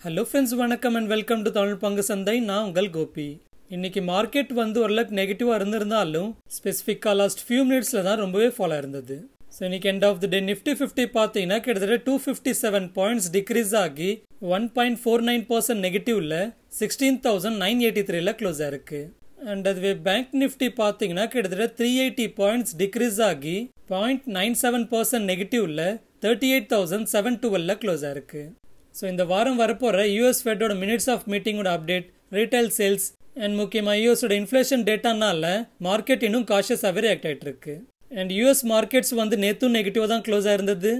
Hello friends, வணக்கம் and welcome to Tamil பங்கு சந்தை. நான் உங்கள் கோபி. இன்னைக்கு மார்க்கெட் வந்து ஓரளவுக்கு நெகட்டிவா இருந்திருந்தாலும் ஸ்பெசிஃபிக்கா லாஸ்ட் ஃபியூ மினிட்ஸ்ல தான் ரொம்பவே ஃபாலோ இருந்தது. ஸோ இன்னைக்கு end of the day Nifty 50 பார்த்தீங்கன்னா கிட்டத்தட்ட 257 பாயிண்ட்ஸ் டிக்ரீஸ் ஆகி 1.49% நெகட்டிவ்ல 16,983ல க்ளோஸ் ஆயிருக்கு. அண்ட் அதுவே பேங்க் நிஃப்டி பார்த்தீங்கன்னா கிட்டத்தட்ட 380 பாயிண்ட்ஸ் டிக்ரீஸ் ஆகி 0.97% நெகட்டிவ்ல 38,712ல க்ளோஸ் ஆயிருக்கு. ஸோ இந்த வாரம் வரப்போகிற யூஎஸ் ஃபெட்டோட மினிட்ஸ் ஆஃப் மீட்டிங்கோட அப்டேட், ரீட்டைல் சேல்ஸ் அண்ட் முக்கியமாக யூஎஸோட இன்ஃப்ளேஷன் டேட்டானால மார்க்கெட் இன்னும் காஷியஸாகவே ரியாக்ட் ஆகிட்டு இருக்கு. அண்ட் யூஎஸ் மார்க்கெட்ஸ் வந்து நேற்றும் நெகட்டிவாக தான் க்ளோஸ் ஆயிருந்தது.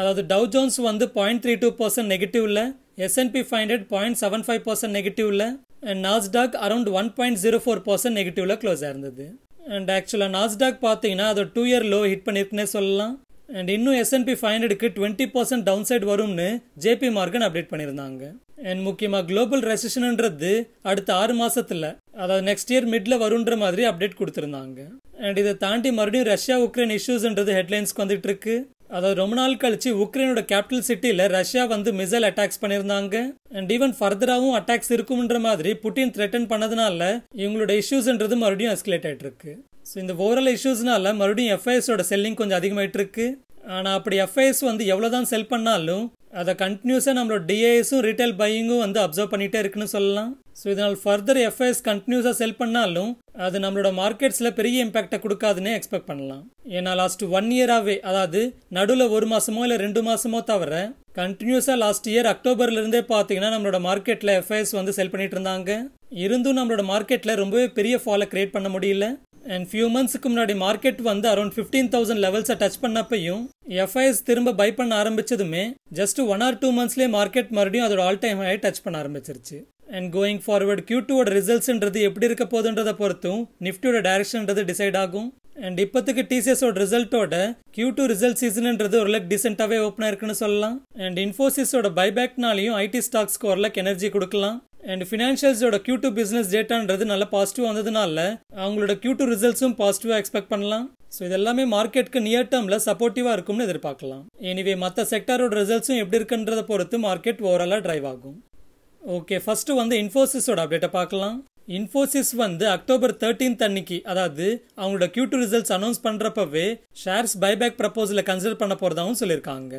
அதாவது டவ் ஜோன்ஸ் வந்து 0.32% நெகட்டிவ்ல, S&P 500 0.75% நெகட்டிவ்ல அண்ட் நாஸ்டாக் அரௌண்ட் 1.04% நெகட்டிவ்ல க்ளோஸ் ஆயிருந்தது. அண்ட் ஆக்சுவலாக நாஸ்டாக் பார்த்தீங்கன்னா அதோட 2 இயர் லோ ஹிட் பண்ணியிருக்குன்னே சொல்லலாம். அண்ட் இன்னும் S&P 500க்கு 20% டவுன் சைட் வரும்னு JP மார்கன் அப்டேட் பண்ணியிருந்தாங்க. அண்ட் முக்கியமாக குளோபல் ரெசிஷன்ன்றது அடுத்த 6 மாசத்துல, அதாவது நெக்ஸ்ட் இயர் மிட்ல வரும்ன்ற மாதிரி அப்டேட் கொடுத்துருந்தாங்க. அண்ட் இதை தாண்டி மறுபடியும் ரஷ்யா உக்ரைன் இஷ்யூஸ்ன்றது ஹெட்லைன்ஸ்க்கு வந்துட்டு இருக்கு. அதாவது ரொம்ப நாள் கழிச்சு உக்ரைனோட கேபிட்டல் சிட்டியில ரஷ்யா வந்து மிசைல் அட்டாக்ஸ் பண்ணியிருந்தாங்க. அண்ட் ஈவன் ஃபர்தராகவும் அட்டாக்ஸ் இருக்கும்ன்ற மாதிரி புட்டின் த்ரெட்டன் பண்ணதுனால இவங்களோட இஷ்யூஸ்ன்றது மறுபடியும் எஸ்கலேட் ஆயிட்டு இருக்கு. ஸோ இந்த ஓவரால் இஷ்யூஸ்னால மறுபடியும் எஃப்ஐஎஸோட செல்லிங் கொஞ்சம் அதிகமாயிட்டு இருக்கு. ஆனால் அப்படி எஃப்ஐஎஸ் வந்து எவ்வளோதான் செல் பண்ணாலும் அதை கண்டினியூஸாக நம்மளோட டிஏஎஸும் ரீட்டைல் பையிங்கும் வந்து அப்சர்வ் பண்ணிட்டே இருக்குன்னு சொல்லலாம். ஸோ இதனால் ஃபர்தர் எஃப்ஐஎஸ் கண்டினியூஸாக செல் பண்ணாலும் அது நம்மளோட மார்க்கெட்ஸில் பெரிய இம்பாக்டை கொடுக்காதுன்னு எக்ஸ்பெக்ட் பண்ணலாம். ஏன்னா லாஸ்ட் 1 இயராகவே, அதாவது நடுவில் 1 மாசமோ இல்லை 2 மாசமோ தவிர கண்டினியூஸாக லாஸ்ட் இயர் அக்டோபர்ல இருந்தே பார்த்தீங்கன்னா நம்மளோட மார்க்கெட்டில் எஃப்ஐஎஸ் வந்து செல் பண்ணிட்டு இருந்தாங்க. இருந்தும் நம்மளோட மார்க்கெட்டில் ரொம்பவே பெரிய ஃபாலை கிரியேட் பண்ண முடியல. அண்ட் ஃபியூ மந்த்ஸ்க்கு முன்னாடி மார்க்கெட் வந்து அரௌண்ட் 15,000 லெவல்ஸை டச் பண்ணப்பையும் எஃப்ஐஎஸ் திரும்ப பை பண்ண ஆரம்பிச்சதுமே ஜஸ்ட் 1 or 2 மந்த்ஸ்லேயே மார்க்கெட் மறுபடியும் அதோட ஆல் டைம் ஹை டச் பண்ண ஆரம்பிச்சிருச்சு. அண்ட் கோயிங் ஃபார்வர்ட் Q2ஓட ரிசல்ட்ஸ்ன்றது எப்படி இருக்க போகுதுன்றதை பொறுத்தும் நிஃப்டியோட டைரக்ஷன்ன்றது டிசைட் ஆகும். அண்ட் இப்போதைக்கு டிசிஎஸோட ரிசல்ட்டோட Q2 ரிசல்ட் சீசன்ன்றது ஓரளவுக்கு டீசென்ட்டாகவே ஓப்பன் ஆயிருக்குன்னு சொல்லலாம். அண்ட் இன்ஃபோசிஸோட பைபேக்னாலையும் ஐடி ஸ்டாக்ஸ்க்கு ஓரளவுக்கு எனர்ஜி கொடுக்கலாம். அண்ட் ஃபினான்ஷியல்ஸோட Q2 பிசினஸ் டேட்டான்றது நல்ல பாசிட்டிவ் வந்ததுனால அவங்களோட Q2 ரிசல்ட்ஸும் பாசிட்டிவாக எக்ஸ்பெக்ட் பண்ணலாம். ஸோ இதெல்லாமே மார்க்கெட்டுக்கு நியர் டேர்ம்ல சப்போர்ட்டிவா இருக்கும்னு எதிர்பார்க்கலாம். எனிவே மற்ற செக்டாரோட ரிசல்ட்ஸும் எப்படி இருக்குன்றதை பொறுத்து மார்க்கெட் ஓவராலாக டிரைவ் ஆகும். ஓகே, ஃபர்ஸ்ட் வந்து இன்ஃபோசிஸோட அப்டேட்டை பார்க்கலாம். இன்ஃபோசிஸ் வந்து அக்டோபர் 13 அன்னைக்கு, அதாவது அவங்களோட Q2 ரிசல்ட்ஸ் அனௌன்ஸ் பண்றப்பவே ஷேர்ஸ் பைபேக் ப்ரப்போசலை கன்சிடர் பண்ண போறதாகவும் சொல்லியிருக்காங்க.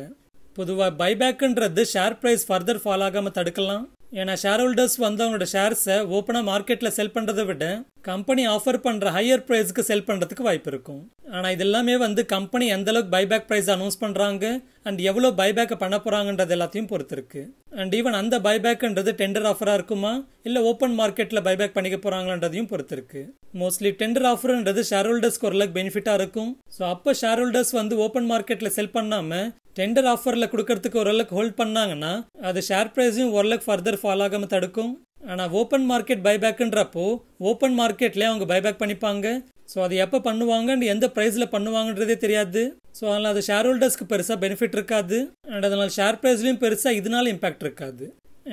பொதுவாக பைபேக்ன்றது ஷேர் பிரைஸ் ஃபர்தர் ஃபால் ஆகாம தடுக்கலாம். ஏன்னா ஷேர் ஹோல்டர்ஸ் வந்து அவங்களோட ஷேர்ஸை ஓப்பனாக மார்க்கெட்டில் செல் பண்ணுறதை விட கம்பெனி ஆஃபர் பண்ணுற ஹையர் ப்ரைஸ்க்கு செல் பண்ணுறதுக்கு வாய்ப்பு இருக்கும். ஆனால் இது எல்லாமே வந்து கம்பெனி எந்த அளவுக்கு பைபேக் ப்ரைஸ் அனௌன்ஸ் பண்ணுறாங்க அண்ட் எவ்வளோ பைபேக்கை பண்ண போகிறாங்கன்றது எல்லாத்தையும் பொறுத்து இருக்கு. அண்ட் ஈவன் அந்த பைபேக்ன்றது டெண்டர் ஆஃபராக இருக்குமா இல்லை ஓப்பன் மார்க்கெட்டில் பைபேக் பண்ணிக்க போகிறாங்கன்றதையும் பொறுத்து இருக்கு. மோஸ்ட்லி டெண்டர் ஆஃபர்ன்றது ஷேர் ஹோல்டர்ஸ்க்கு ஓரளவுக்கு பெனிஃபிட்டாக இருக்கும். ஸோ அப்போ ஷேர் ஹோல்டர்ஸ் வந்து ஓப்பன் மார்க்கெட்டில் செல் பண்ணாமல் டெண்டர் ஆஃபரில் கொடுக்கறதுக்கு ஓரளவுக்கு ஹோல்ட் பண்ணாங்கன்னா அது ஷேர் ப்ரைஸையும் ஓரளவுக்கு ஃபர்தர் ஃபால் ஆகாமல் தடுக்கும். ஆனால் ஓப்பன் மார்க்கெட் பைபேக்ன்றப்போ ஓப்பன் மார்க்கெட்லேயே அவங்க பைபேக் பண்ணிப்பாங்க. ஸோ அது எப்போ பண்ணுவாங்க, எந்த ப்ரைஸில் பண்ணுவாங்கன்றதே தெரியாது. ஸோ அதனால் அது ஷேர் ஹோல்டர்ஸ்க்கு பெருசாக பெனிஃபிட் இருக்காது. அண்ட் அதனால் ஷேர் ப்ரைஸ்லையும் பெருசாக இதனால இம்பாக்ட் இருக்காது.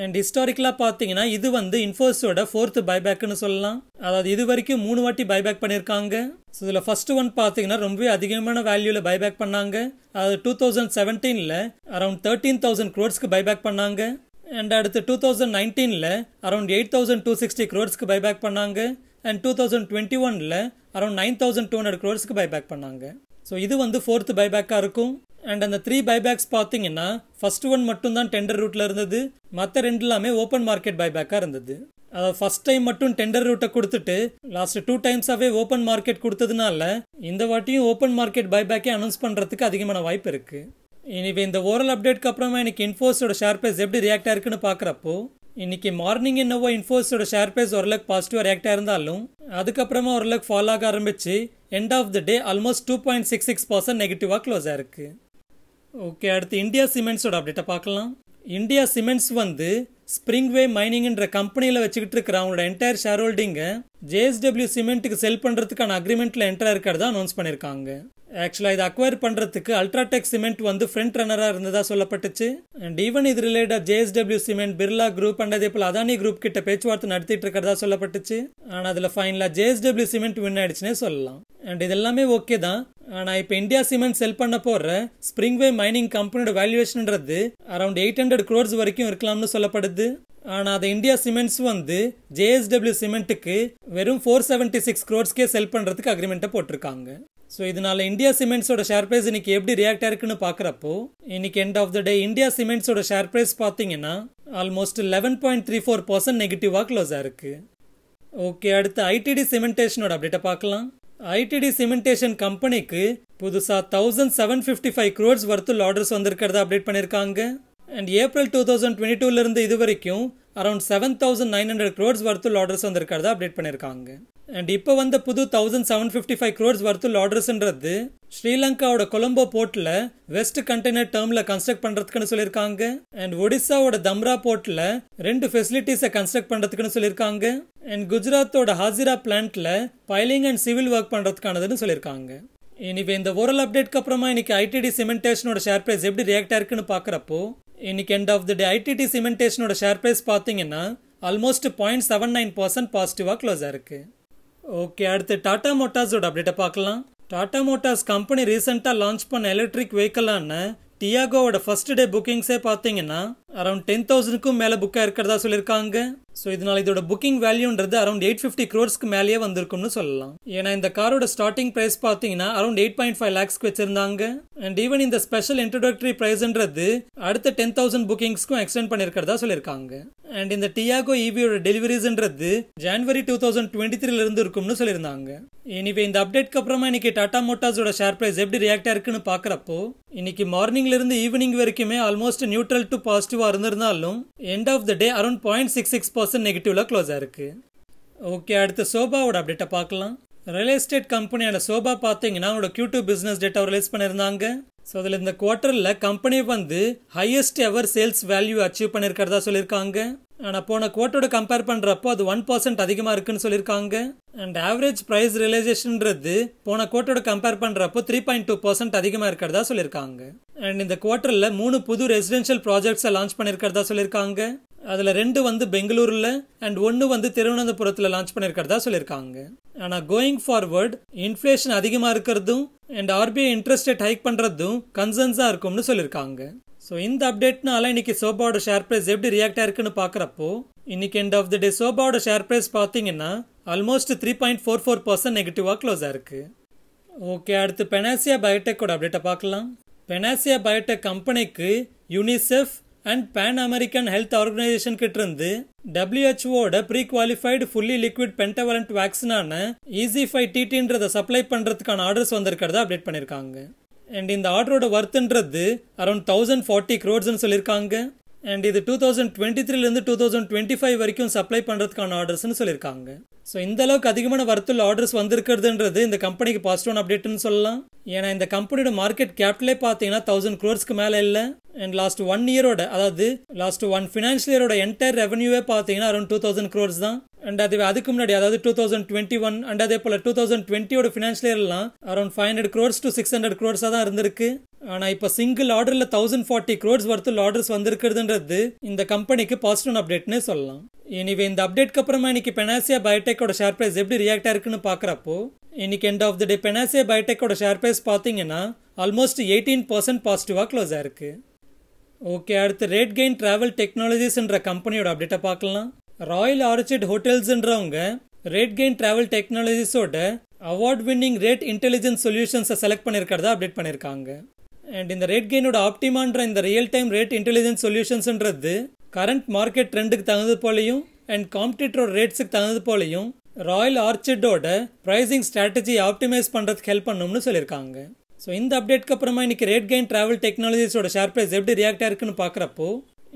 அண்ட் ஹிஸ்டாரிக்கலாக பார்த்தீங்கன்னா இது வந்து இன்ஃபோஸோட 4th பைபேக்னு சொல்லலாம். அதாவது இது வரைக்கும் 3 வாட்டி பைபேக் பண்ணியிருக்காங்க. ஸோ இதில் ஃபர்ஸ்ட் ஒன் பார்த்தீங்கன்னா ரொம்பவே அதிகமான வேல்யூவில் பைபேக் பண்ணாங்க. அதாவது 2017ல் அரௌண்ட் 13,000 crores பைபேக் பண்ணாங்க. அண்ட் அடுத்து 2019ல் அரௌண்ட் 8,260 crores பைபேக் பண்ணாங்க. அண்ட் 2021ல் அரௌண்ட் 9,200 crores பைபேக் பண்ணாங்க. ஸோ இது வந்து 4th பைபேக்காக இருக்கும். அண்ட் அந்த 3 பைபேக்ஸ் பார்த்தீங்கன்னா ஃபர்ஸ்ட் ஒன் மட்டும் தான் டெண்டர் ரூட்ல இருந்தது, மற்ற 2 எல்லாமே ஓப்பன் மார்க்கெட் பைபேக்காக இருந்தது. அதாவது ஃபர்ஸ்ட் டைம் மட்டும் டெண்டர் ரூட்டை கொடுத்துட்டு லாஸ்ட் 2 டைம்ஸாவே ஓப்பன் மார்க்கெட் கொடுத்ததுனால இந்த வாட்டியும் ஓப்பன் மார்க்கெட் பைபேக்கே அனௌன்ஸ் பண்றதுக்கு அதிகமான வாய்ப்பு இருக்கு. இனிவே இந்த ஓரல் அப்டேட்க்கு அப்புறமா இன்னைக்கு இன்ஃபோஸோட ஷேர் பிரைஸ் எப்படி ரியாக்ட் ஆயிருக்குன்னு பார்க்குறப்போ இன்னைக்கு மார்னிங் என்னவோ இன்ஃபோஸோட ஷேர் பிரைஸ் ஓரளவுக்கு பாசிட்டிவாக ரியாக்ட் ஆயிருந்தாலும் அதுக்கப்புறமா ஓரளவுக்கு ஃபால் ஆக ஆரம்பிச்சு end of the day almost 2.66% நெகட்டிவாக க்ளோஸ் ஆயிருக்கு. ஓகே, அடுத்து இந்தியா சிமெண்ட்ஸோட அப்டேட்டை பார்க்கலாம். இந்தியா சிமெண்ட்ஸ் வந்து ஸ்ப்ரிங்வே மைனிங்ன்ற கம்பெனியில் வச்சுக்கிட்டு இருக்கிற அவங்களோட என்டையர் ஷேர் ஹோல்டிங்கை JSW சிமெண்ட்டுக்கு செல் பண்ணுறதுக்கான அக்ரிமெண்ட்டில் என்டர் இருக்கிறதா அனௌன்ஸ் பண்ணியிருக்காங்க. ஆக்சுவலாக இதை அக்வயர் பண்ணுறதுக்கு அல்ட்ராடெக் சிமெண்ட் வந்து ஃப்ரண்ட் ரன்னராக இருந்ததா சொல்லப்பட்டுச்சு. அண்ட் ஈவன் இது related JSW cement, Birla group and அதே போல் அதானி குரூப் கிட்ட பேச்சுவார்த்தை நடத்திட்டு இருக்கிறதா சொல்லப்பட்டுச்சு. ஆனால் அதில் ஃபைனலாக JSW சிமெண்ட் வின் ஆயிடுச்சுன்னே சொல்லலாம். அண்ட் இது எல்லாமே ஓகே தான். ஆனால் இப்போ இந்தியா சிமெண்ட் செல் பண்ண போகிற ஸ்ப்ரிங்வே மைனிங் கம்பெனியோட வேல்யூவேஷன்ன்றது அரௌண்ட் 800 crores வரைக்கும் இருக்கலாம்னு சொல்லப்படுது. ஆனால் அதை இந்தியா சிமெண்ட்ஸ் வந்து JSW சிமெண்ட்டுக்கு வெறும் 476 crores செல் பண்ணுறதுக்கு அக்ரிமெண்ட்டை போட்டிருக்காங்க. ஸோ இதனால இந்தியா சிமெண்ட்ஸோட ஷேர் ப்ரைஸ் இன்னைக்கு எப்படி ரியாக்ட் ஆயிருக்குன்னு பார்க்குறப்போ இன்னைக்கு end of the day India சிமெண்ட்ஸோட ஷேர் ப்ரைஸ் பார்த்தீங்கன்னா ஆல்மோஸ்ட் 11.34% நெகட்டிவாக க்ளோஸ் ஆயிருக்கு. ஓகே, அடுத்து ஐடிடி சிமெண்டேஷனோட அப்டேட்டை பார்க்கலாம். ஐடிடி சிமெண்டேஷன் கம்பெனிக்கு புதுசாக 1755 crores வர்த்துள்ள ஆர்டர்ஸ் வந்திருக்கிறதா அப்டேட் பண்ணியிருக்காங்க. அண்ட் ஏப்ரல் 2022 இது வரைக்கும் அரௌண்ட் 7900 crores வர்த்துள்ள ஆர்டர்ஸ் வந்திருக்கிறதா அப்டேட் பண்ணியிருக்காங்க. அண்ட் இப்போ வந்த புது 1755 crores வர்த்துள்ள ஆர்டர்ஸ்ன்றது ஸ்ரீலங்காவோட கொலம்போ போர்ட்ல வெஸ்ட் கண்டெய்னர் டேர்ம்ல கன்ஸ்ட்ரக்ட் பண்றதுக்குன்னு சொல்லியிருக்காங்க. அண்ட் ஒடிசாவோட தம்ரா போர்ட்ல 2 ஃபெசிலிட்டிஸை கன்ஸ்ட்ரக்ட் பண்றதுக்குன்னு சொல்லியிருக்காங்க. அண்ட் குஜராத்தோட ஹாசிரா பிளான்ட்ல பைலிங் அண்ட் சிவில் ஒர்க் பண்றதுக்கானதுன்னு சொல்லியிருக்காங்க. இனிவே இந்த ஓரல் அப்டேட்க்கு அப்புறமா இன்னைக்கு ஐடிடி சிமெண்டேஷனோட ஷேர் பிரைஸ் எப்படி ரியாக்ட் ஆயிருக்குன்னு பாக்குறப்போ இன்னைக்கு end of the day ITD சிமெண்டேஷனோட ஷேர் பிரைஸ் பாத்தீங்கன்னா ஆல்மோஸ்ட் 0.79% பாசிட்டிவா க்ளோஸ் ஆயிருக்கு. ஓகே, அடுத்து டாடா மோட்டார்ஸோட அப்டேட்டை பார்க்கலாம். டாடா மோட்டார்ஸ் கம்பெனி ரீசெண்டா லான்ச் பண்ண எலக்ட்ரிக் வெஹிக்கிளான டியாகோவோட ஃபர்ஸ்ட் டே புக்கிங்ஸே பார்த்தீங்கன்னா அரௌண்ட் 10,000க்கும் மேலே புக் ஆயிருக்கிறதா சொல்லியிருக்காங்க. ஸோ இதனால இதோட புக்கிங் வேல்யூன்றது அரௌண்ட் 850 crores மேலேயே வந்திருக்கும்னு சொல்லலாம். ஏன்னா இந்த காரோட ஸ்டார்டிங் பிரைஸ் பார்த்தீங்கன்னா அரௌண்ட் 8.5 lakhs வச்சிருந்தாங்க. அண்ட் ஈவன் இந்த ஸ்பெஷல் இன்ட்ரோடக்டரி பிரைஸ்ன்றது அடுத்த 10,000 புக்கிங்ஸ்க்கும் எக்ஸ்டெண்ட் பண்ணியிருக்கிறதா சொல்லியிருக்காங்க. அண்ட் இந்த டியாகோ ஈவியோட டெலிவரிஸ்ன்றது ஜனவரி 2023 இருந்து இருக்கும்னு சொல்லியிருந்தாங்க. எனிவே இந்த அப்டேட்க்கு அப்புறமா இன்னைக்கு டாடா மோட்டார்ஸோட ஷேர் பிரைஸ் எப்படி ரியாக்ட் ஆயிருக்குன்னு பார்க்குறப்போ இன்னைக்கு மார்னிங்ல இருந்து ஈவினிங் வரைக்குமே ஆல்மோஸ்ட் நியூட்ரல் டு பாசிட்டிவா இருந்திருந்தாலும் end of the day around 0.66% நெகட்டிவ்ல க்ளோஸ் ஆயிருக்கு. ஓகே, அடுத்து சோபாவோட அப்டேட்டை பார்க்கலாம். ரியல் எஸ்டேட் கம்பெனியோட சோபா பார்த்தீங்கன்னா அவங்களோட Q2 பிசினஸ் டேட்டா ரிலீஸ் பண்ணியிருந்தாங்க. ஸோ அதில் இந்த குவார்டரில் கம்பெனி வந்து highest ever sales value achieve பண்ணியிருக்கிறதா சொல்லியிருக்காங்க. ஆனால் போன குவார்ட்டரோட கம்பேர் பண்ணுறப்போ அது 1% அதிகமாக இருக்குன்னு சொல்லியிருக்காங்க. அண்ட் ஆவரேஜ் ப்ரைஸ் ரியலைசேஷன்ன்றது போன குவார்ட்டரோட கம்பேர் பண்ணுறப்போ 3.2% அதிகமாக இருக்கிறதா சொல்லியிருக்காங்க. அண்ட் இந்த குவார்ட்டரில் 3 புது ரெசிடென்ஷியல் ப்ராஜெக்ட்ஸை லான்ச் பண்ணியிருக்கிறதா சொல்லியிருக்காங்க. அதில் 2 வந்து பெங்களூரில் அண்ட் 1 வந்து திருவனந்தபுரத்தில் லான்ச் பண்ணியிருக்கிறதா சொல்லியிருக்காங்க. ஆனால் கோயிங் ஃபார்வர்ட் இன்ஃப்ளேஷன் அதிகமாக இருக்கிறதும் and RBI interest rate hike பண்ணுறதும் கன்சர்ன்ஸாக இருக்கும்னு சொல்லியிருக்காங்க. ஸோ இந்த அப்டேட்னால இன்னைக்கு சோபாவோட ஷேர் பிரைஸ் எப்படி ரியாக்ட் ஆயிருக்குன்னு பார்க்குறப்போ இன்னைக்கு எண்ட் ஆஃப் த டே சோபாவோட ஷேர் பிரைஸ் பார்த்தீங்கன்னா ஆல்மோஸ்ட் 3.44% நெகட்டிவாக க்ளோஸ் ஆயிருக்கு. ஓகே, அடுத்து பெனாசியா பயோடெக்கோட அப்டேட்டை பார்க்கலாம். பெனாசியா பயோடெக் கம்பெனிக்கு UNICEF and Pan American Health Organization கிட்ட இருந்து WHO pre qualified fully liquid pentavalent வேக்சினான EZ5TTன்றதை சப்ளை பண்ணுறதுக்கான ஆர்டர்ஸ் வந்திருக்கிறதா அப்டேட் பண்ணியிருக்காங்க. அண்ட் இந்த ஆர்டரோட வர்த்துன்றது அரௌண்ட் 1040 crores சொல்லியிருக்காங்க. அண்ட் இது 2023 2025 வரைக்கும் சப்ளை பண்ணுறதுக்கான ஆர்டர்ஸ்னு சொல்லியிருக்காங்க. ஸோ இந்த அளவுக்கு அதிகமான வர்த்துள்ள ஆர்டர்ஸ் வந்திருக்கிறதுன்றது இந்த கம்பெனிக்கு பாசிட்டிவான அப்டேட்னு சொல்லலாம். ஏன்னா இந்த கம்பெனியோட மார்க்கெட் கேபிட்டலே பார்த்தீங்கன்னா 1000 crores மேலே இல்லை. அண்ட் லாஸ்ட் 1 இயரோட அதாவது லாஸ்ட் 1 ஃபினான்ஷியல் இயரோட என்டையர் ரெவன்யூவே பார்த்தீங்கன்னா அரௌண்ட் 2000 crores தான். அண்ட் அதுக்கு முன்னாடி அதாவது 2021 அண்ட் அதே போல 2020 financial இயர்லாம் around 500 crores to 600 crores தான் இருந்திருக்கு. ஆனால் இப்போ சிங்கிள் ஆர்டர்ல 1040 crores வர்த்துள்ள ஆர்டர்ஸ் வந்திருக்கிறதுன்றது இந்த கம்பெனிக்கு பாசிட்டிவ் அப்டேட்னே சொல்லலாம். எனிவே இந்த அப்டேட்க்கு அப்புறமா இன்னைக்கு பெனாசியா பயோடெக்கோட ஷேர் பிரைஸ் எப்படி ரியாக்ட் ஆயிருக்குன்னு பார்க்குறப்போ இன்னைக்கு end of the day Panacea பயோடெக்கோட ஷேர் பிரைஸ் பார்த்தீங்கன்னா ஆல்மோஸ்ட் 18% பாசிட்டிவாக க்ளோஸ் ஆயிருக்கு. ஓகே, அடுத்து ரேட்கெயின் டிராவல் டெக்னாலஜிஸ்ன்ற கம்பெனியோட அப்டேட்டை பார்க்கலாம். ராயல் ஆர்ச்சிட் ஹோட்டல்ஸ்ன்றவங்க ரேட்கெயின் டிராவல் டெக்னாலஜிஸோட அவார்ட் வின்னிங் ரேட் இன்டெலிஜென்ஸ் சொல்யூஷன்ஸை செலக்ட் பண்ணியிருக்கிறதா அப்டேட் பண்ணியிருக்காங்க. அண்ட் இந்த ரேட்கெயினோட ஆப்டிமான்ற இந்த ரியல் டைம் ரேட் இன்டெலிஜென்ஸ் சொல்யூஷன்ஸ்ன்றது கரண்ட் மார்க்கெட் ட்ரெண்டுக்கு தகுந்தது போலையும் அண்ட் காம்படிட்டரோட ரேட்ஸுக்கு தகுந்தது போலையும் ராயல் ஆர்ச்சிடோட ப்ரைசிங் ஸ்ட்ராட்டஜி ஆப்டிமைஸ் பண்ணுறதுக்கு ஹெல்ப் பண்ணணும்னு சொல்லியிருக்காங்க. ஸோ இந்த அப்டேட்க்கு அப்புறமா இன்னைக்கு ரேட்கெயின் டிராவல் டெக்னாலஜிஸோட ஷேர் பிரைஸ் எப்படி ரியாக்ட் ஆயிருக்குன்னு பார்க்குறப்போ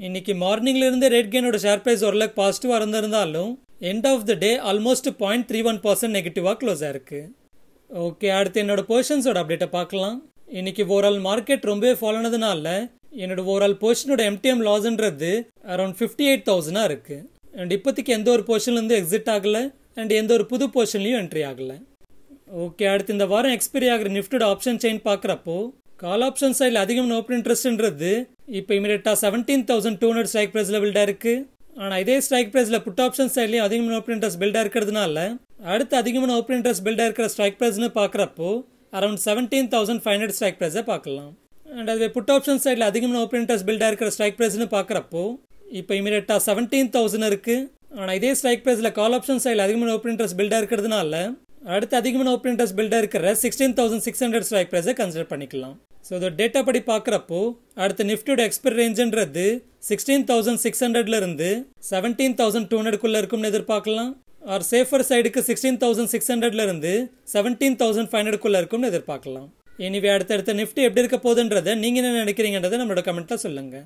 இன்னைக்கு மார்னிங்ல இருந்தே ரேட்கெயினோட ஷேர் பிரைஸ் ஓரளவுக்கு பாசிட்டிவாக இருந்திருந்தாலும் end of the day almost 0.31% நெகட்டிவாக க்ளோஸ் ஆயிருக்கு. ஓகே, அடுத்து என்னோட பொசிஷன்ஸோட அப்டேட்டை பார்க்கலாம். இன்னைக்கு ஓவரால் மார்க்கெட் ரொம்பவே ஃபாலோ ஆனதுனால என்னோட ஓவரால் பொசிஷனோட MTM லாஸ்ன்றது அரௌண்ட் 58,000 இருக்கு. அண்ட் இப்போதைக்கு எந்த ஒரு பொசிஷன்லேருந்து எக்ஸிட் ஆகலை அண்ட் எந்த ஒரு புது பொசிஷன்லையும் என்ட்ரி ஆகலை. ஓகே, அடுத்து இந்த வாரம் எக்ஸ்பைரி ஆகிற நிஃப்டியோட ஆப்ஷன் செயின் பார்க்குறப்போ கால் ஆப்ஷன் சைடில் அதிகமான ஓப்பன் இன்ட்ரெஸ்ட்ன்றது இப்போ இமீடியட்டாக 17,200 ஸ்ட்ரைக் ப்ரைஸில் பில்டாக இருக்கு. ஆனால் இதே ஸ்ட்ரைக் ப்ரைஸில் புட் ஆப்ஷன் சைட்லேயும் அதிகமான ஓப்பன் இன்ட்ரெஸ்ட் பில்டாக இருக்கிறதுனால அடுத்து அதிகமான ஓப்பன் இன்ட்ரெஸ்ட் பில்டாக இருக்கிற ஸ்ட்ரைக் ப்ரைஸ்னு பார்க்குறப்போ அரௌண்ட் 17,500 ஸ்ட்ரைக் ப்ரைஸை பார்க்கலாம். அண்ட் அதுவே புட் ஆப்ஷன் சைடில் அதிகமான ஓப்பன் இன்ட்ரெஸ்ட் பில்டாக இருக்கிற ஸ்ட்ரைக் ப்ரைஸ்னு பார்க்குறப்போ இப்போ இமீடியட்டாக 17,000 இருக்குது. ஆனால் இதே ஸ்ட்ரைக் ப்ரைஸில் கால் ஆப்ஷன் சைடில் அதிகமான ஓப்பன் இன்ட்ரெஸ்ட் பில்டாக இருக்கிறதுனால அடுத்து அதிகமான ஓப்பன் இன்ட்ரெஸ்ட் பில்டாக இருக்கிற 16,600 ஸ்ட்ரைக் ப்ரைஸை கன்சிடர் பண்ணிக்கலாம். ஸோ இதோட டேட்டா படி பார்க்குறப்போ அடுத்த நிஃப்டியோட எக்ஸ்பைரி ரேஞ்சுன்றது 16,600லேருந்து 17,200க்குள்ளே இருக்கும்னு எதிர்பார்க்கலாம். ஆர் சேஃபர் சைடுக்கு 16,600லேருந்து 17,500க்குள்ளே இருக்கும்னு எதிர்பார்க்கலாம். எனிவே அடுத்தடுத்த நிஃப்டி எப்படி இருக்க போகுதுன்றதை நீங்கள் என்ன நினைக்கிறீங்கன்றதை நம்மளோட கமெண்ட்டில் சொல்லுங்கள்.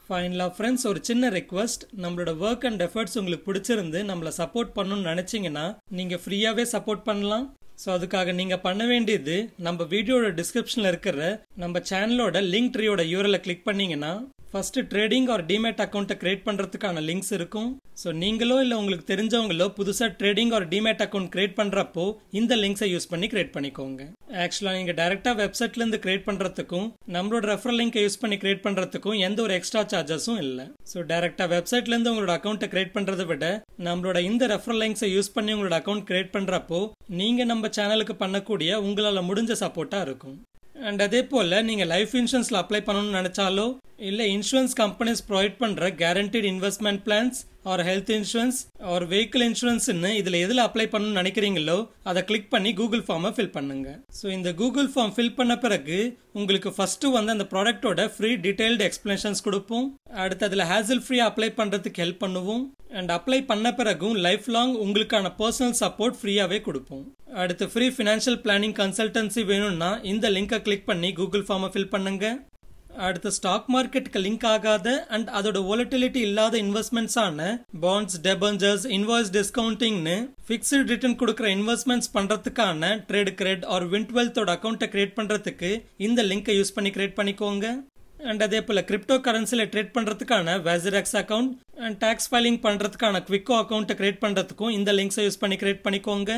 ஃபைனலாக ஃப்ரெண்ட்ஸ், ஒரு சின்ன ரெக்வஸ்ட். நம்மளோட ஒர்க் அண்ட் எஃபர்ட்ஸ் உங்களுக்கு பிடிச்சிருந்து நம்மளை சப்போர்ட் பண்ணணும்னு நினச்சிங்கன்னா நீங்கள் ஃப்ரீயாகவே சப்போர்ட் பண்ணலாம். ஸோ அதுக்காக நீங்கள் பண்ண வேண்டியது நம்ம வீடியோட டிஸ்கிரிப்ஷனில் இருக்கிற நம்ம சேனலோட லிங்க் ட்ரீயோட யூஆர்எல்லை கிளிக் பண்ணீங்கன்னா ஃபர்ஸ்ட் ட்ரேடிங் ஆர் டிமேட் அக்கௌண்ட்டை கிரியேட் பண்ணுறதுக்கான லிங்க்ஸ் இருக்கும். ஸோ நீங்களோ இல்லை உங்களுக்கு தெரிஞ்சவங்களோ புதுசாக trading R demat account create பண்ணுறப்போ இந்த லிங்க்ஸை யூஸ் பண்ணி கிரியேட் பண்ணிக்கோங்க. ஆக்சுவலாக நீங்கள் டேரெக்டாக வெப்சைட்லேருந்து கிரியேட் பண்ணுறதுக்கும் நம்மளோட ரெஃபரல் லிங்கை யூஸ் பண்ணி கிரியேட் பண்ணுறதுக்கும் எந்த ஒரு எக்ஸ்ட்ரா சார்ஜஸும் இல்லை. ஸோ டேரெக்டாக வெப்சைட்லேருந்து உங்களோட அக்கௌண்ட்டை கிரியேட் பண்ணுறதை விட நம்மளோட இந்த ரெஃபரல் லிங்க்ஸை யூஸ் பண்ணி உங்களோட அக்கௌண்ட் கிரியேட் பண்ணுறப்போ நீங்கள் நம்ம சேனலுக்கு பண்ணக்கூடிய உங்களால் முடிஞ்ச சப்போர்ட்டாக இருக்கும். அண்ட் அதே போல் நீங்கள் லைஃப் இன்சூரன்ஸில் அப்ளை பண்ணணும்னு நினச்சாலோ இல்லை இன்சூரன்ஸ் கம்பெனிஸ் ப்ரொவைட் பண்ணுற guaranteed investment plans or health insurance or vehicle இன்சூரன்ஸ்னு இதில் எதில் அப்ளை பண்ணணும்னு நினைக்கிறீங்களோ அதை கிளிக் பண்ணி கூகுள் ஃபார்மை ஃபில் பண்ணுங்க. ஸோ இந்த கூகுள் ஃபார்ம் ஃபில் பண்ண பிறகு உங்களுக்கு ஃபர்ஸ்ட்டு வந்து அந்த ப்ராடக்டோட ஃப்ரீ டீடைல்டு எக்ஸ்பிளனேஷன்ஸ் கொடுப்போம். அடுத்து அதில் ஹேசல் ஃப்ரீயாக அப்ளை பண்ணுறதுக்கு ஹெல்ப் பண்ணுவோம். அண்ட் அப்ளை பண்ண பிறகும் லைஃப் லாங் உங்களுக்கான பர்சனல் சப்போர்ட் ஃப்ரீயாகவே கொடுப்போம். அடுத்து ஃப்ரீ ஃபினான்ஷியல் பிளானிங் கன்சல்டன்சி வேணும்னா இந்த லிங்கை கிளிக் பண்ணி கூகுள் ஃபார்மை ஃபில் பண்ணுங்க. அடுத்து ஸ்டாக் மார்க்கெட்டுக்கு லிங்க் ஆகாத அண்ட் அதோட வாலட்டிலிட்டி இல்லாத இன்வெஸ்ட்மெண்ட்ஸ் ஆன பாண்ட்ஸ், டெபஞ்சர்ஸ், இன்வாய்ஸ் டிஸ்கவுண்டிங்னு ஃபிக்ஸ்டு ரிட்டர்ன் கொடுக்குற இன்வெஸ்ட்மெண்ட்ஸ் பண்றதுக்கான ட்ரேட் கிரெட் ஆர் வின்ட்வெல்த்தோட அக்கௌண்ட்டை கிரியேட் பண்றதுக்கு இந்த லிங்கை யூஸ் பண்ணி கிரியேட் பண்ணிக்கோங்க. அண்ட் அதே போல கிரிப்டோ கரன்சில ட்ரேட் பண்றதுக்கான வேசிரெக்ஸ் அக்கௌண்ட் அண்ட் டாக்ஸ் ஃபைலிங் பண்றதுக்கான குவிக்கோ அக்கௌண்ட்டை கிரியேட் பண்றதுக்கும் இந்த லிங்க்ஸை யூஸ் பண்ணி கிரியேட் பண்ணிக்கோங்க.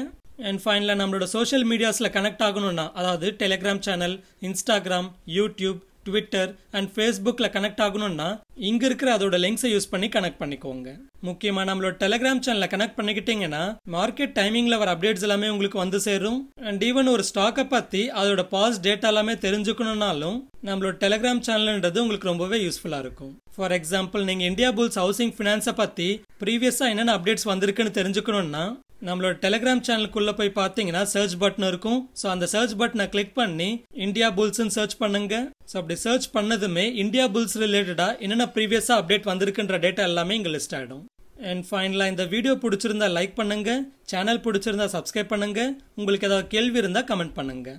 அண்ட் ஃபைனலாக நம்மளோட சோஷியல் மீடியாஸில் கனெக்ட் ஆகணும்னா, அதாவது Telegram channel, Instagram, YouTube, Twitter and ஃபேஸ்புக்கில் கனெக்ட் ஆகணும்னா இங்கே இருக்கிற அதோட லிங்க்ஸை யூஸ் பண்ணி கனெக்ட் பண்ணிக்கோங்க. முக்கியமாக நம்மளோட டெலிகிராம் சேனலில் கனெக்ட் பண்ணிக்கிட்டீங்கன்னா மார்க்கெட் டைமிங்கில் வர அப்டேட்ஸ் எல்லாமே உங்களுக்கு வந்து சேரும். அண்ட் ஈவன் ஒரு ஸ்டாக்கை பற்றி அதோட பாஸ் டேட்டா எல்லாமே தெரிஞ்சுக்கணும்னாலும் நம்மளோட டெலிகிராம் சேனல்ன்றது உங்களுக்கு ரொம்பவே யூஸ்ஃபுல்லாக இருக்கும். ஃபார் எக்ஸாம்பிள், நீங்கள் இந்தியா புல்ஸ் ஹவுசிங் ஃபினான்ஸை பற்றி ப்ரீவியஸாக என்னென்ன அப்டேட்ஸ் வந்திருக்குன்னு தெரிஞ்சுக்கணும்னா நம்மளோட டெலிகிராம் சேனலுக்குள்ள போய் பார்த்தீங்கன்னா சர்ச் பட்டன் இருக்கும். ஸோ அந்த சர்ச் பட்டனை கிளிக் பண்ணி இந்தியா புல்ஸ்ன்னு சர்ச் பண்ணுங்க. ஸோ அப்படி சர்ச் பண்ணதுமே இந்தியா புல்ஸ் ரிலேட்டடா என்னென்ன ப்ரீவியஸாக அப்டேட் வந்திருக்குன்ற டேட்டா எல்லாமே இங்கே லிஸ்ட் ஆகிடும். அண்ட் ஃபைனலாக இந்த வீடியோ பிடிச்சிருந்தா லைக் பண்ணுங்க, சேனல் பிடிச்சிருந்தா சப்ஸ்கிரைப் பண்ணுங்க, உங்களுக்கு ஏதாவது கேள்வி இருந்தால் கமெண்ட் பண்ணுங்க.